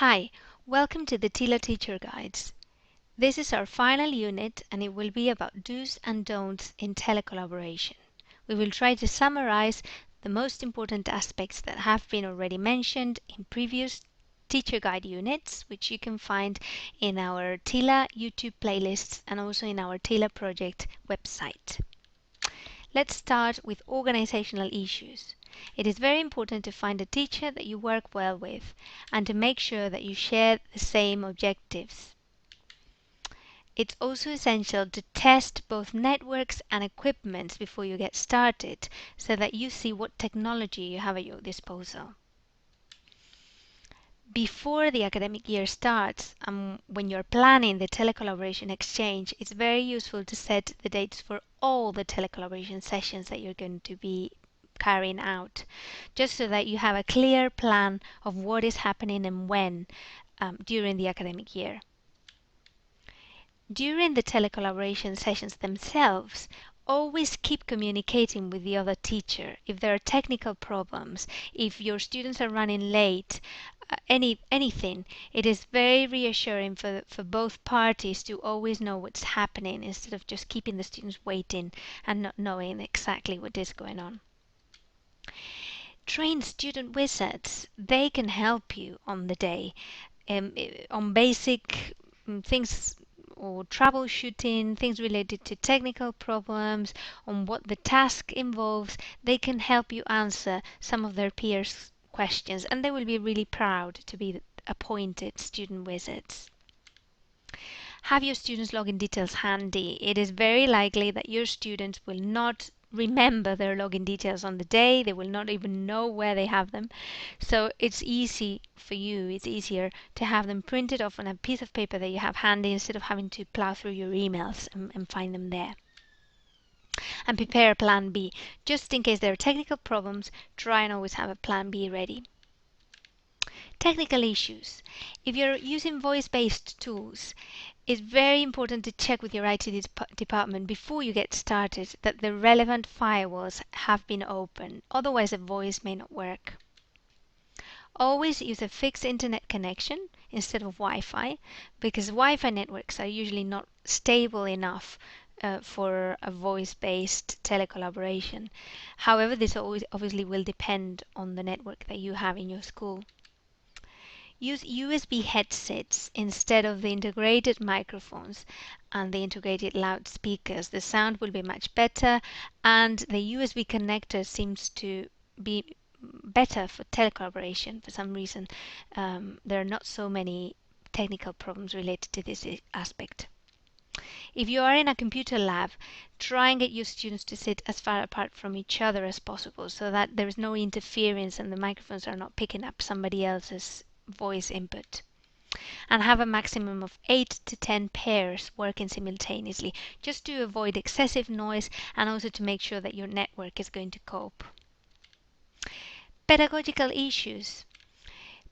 Hi, welcome to the TILA Teacher Guides. This is our final unit and it will be about do's and don'ts in telecollaboration. We will try to summarize the most important aspects that have been already mentioned in previous teacher guide units, which you can find in our TILA YouTube playlists and also in our TILA project website. Let's start with organizational issues. It is very important to find a teacher that you work well with and to make sure that you share the same objectives. It's also essential to test both networks and equipment before you get started so that you see what technology you have at your disposal. Before the academic year starts, when you're planning the telecollaboration exchange, it's very useful to set the dates for all the telecollaboration sessions that you're going to be carrying out, just so that you have a clear plan of what is happening and when during the academic year. During the telecollaboration sessions themselves, always keep communicating with the other teacher. If there are technical problems, if your students are running late, anything, it is very reassuring for both parties to always know what's happening instead of just keeping the students waiting and not knowing exactly what is going on. Train student wizards. They can help you on the day on basic things or troubleshooting, things related to technical problems, on what the task involves. They can help you answer some of their peers' questions, and they will be really proud to be appointed student wizards. Have your students' login details handy. It is very likely that your students will not remember their login details on the day. They will not even know where they have them. So it's easy for you, it's easier to have them printed off on a piece of paper that you have handy instead of having to plow through your emails and find them there. And prepare a plan B. Just in case there are technical problems, try and always have a plan B ready. Technical issues. If you're using voice-based tools, it's very important to check with your IT department before you get started that the relevant firewalls have been opened. Otherwise, a voice may not work. Always use a fixed internet connection instead of Wi-Fi, because Wi-Fi networks are usually not stable enough for a voice-based telecollaboration. However, this always obviously will depend on the network that you have in your school. Use USB headsets instead of the integrated microphones and the integrated loudspeakers. The sound will be much better, and the USB connector seems to be better for telecollaboration for some reason. There are not so many technical problems related to this aspect. If you are in a computer lab, try and get your students to sit as far apart from each other as possible so that there is no interference and the microphones are not picking up somebody else's voice input. And have a maximum of 8 to 10 pairs working simultaneously, just to avoid excessive noise and also to make sure that your network is going to cope. Pedagogical issues.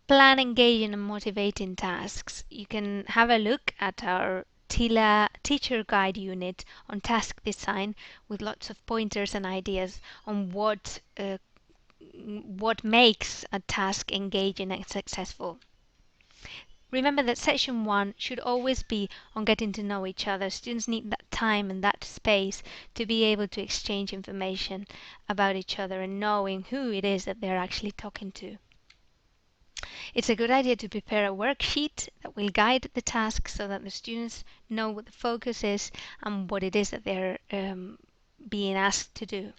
Plan engaging and motivating tasks. You can have a look at our TILA Teacher Guide unit on task design with lots of pointers and ideas on what makes a task engaging and successful. Remember that session 1 should always be on getting to know each other. Students need that time and that space to be able to exchange information about each other and knowing who it is that they're actually talking to. It's a good idea to prepare a worksheet that will guide the task so that the students know what the focus is and what it is that they're being asked to do.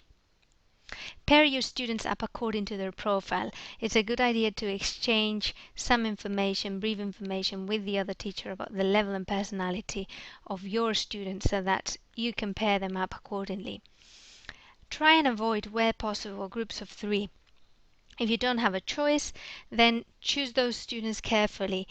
Pair your students up according to their profile. It's a good idea to exchange some information, brief information with the other teacher about the level and personality of your students so that you can pair them up accordingly. Try and avoid, where possible, groups of 3. If you don't have a choice, then choose those students carefully.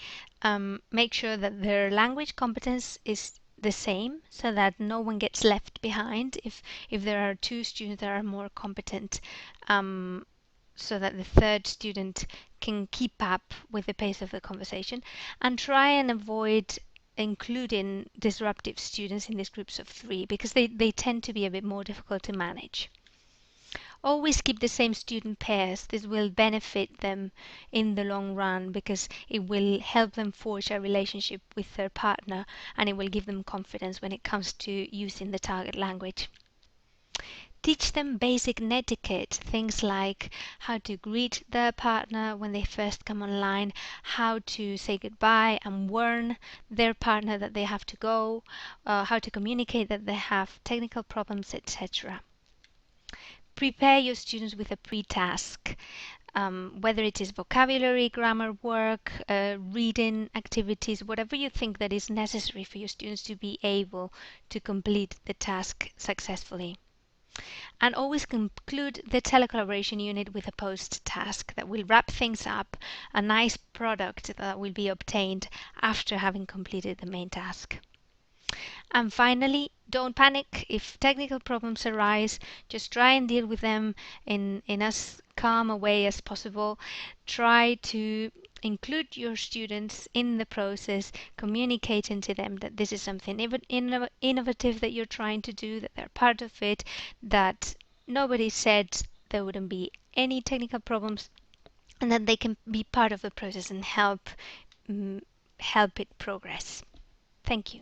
Make sure that their language competence is the same so that no one gets left behind if there are 2 students that are more competent, so that the third student can keep up with the pace of the conversation, and try and avoid including disruptive students in these groups of 3 because they tend to be a bit more difficult to manage. Always keep the same student pairs. This will benefit them in the long run because it will help them forge a relationship with their partner, and it will give them confidence when it comes to using the target language. Teach them basic netiquette, things like how to greet their partner when they first come online, how to say goodbye and warn their partner that they have to go, how to communicate that they have technical problems, etc. Prepare your students with a pre-task, whether it is vocabulary, grammar work, reading activities, whatever you think that is necessary for your students to be able to complete the task successfully. And always conclude the telecollaboration unit with a post task that will wrap things up, a nice product that will be obtained after having completed the main task. And finally, don't panic if technical problems arise. Just try and deal with them in as calm a way as possible. Try to include your students in the process, communicating to them that this is something innovative that you're trying to do, that they're part of it, that nobody said there wouldn't be any technical problems, and that they can be part of the process and help it progress. Thank you.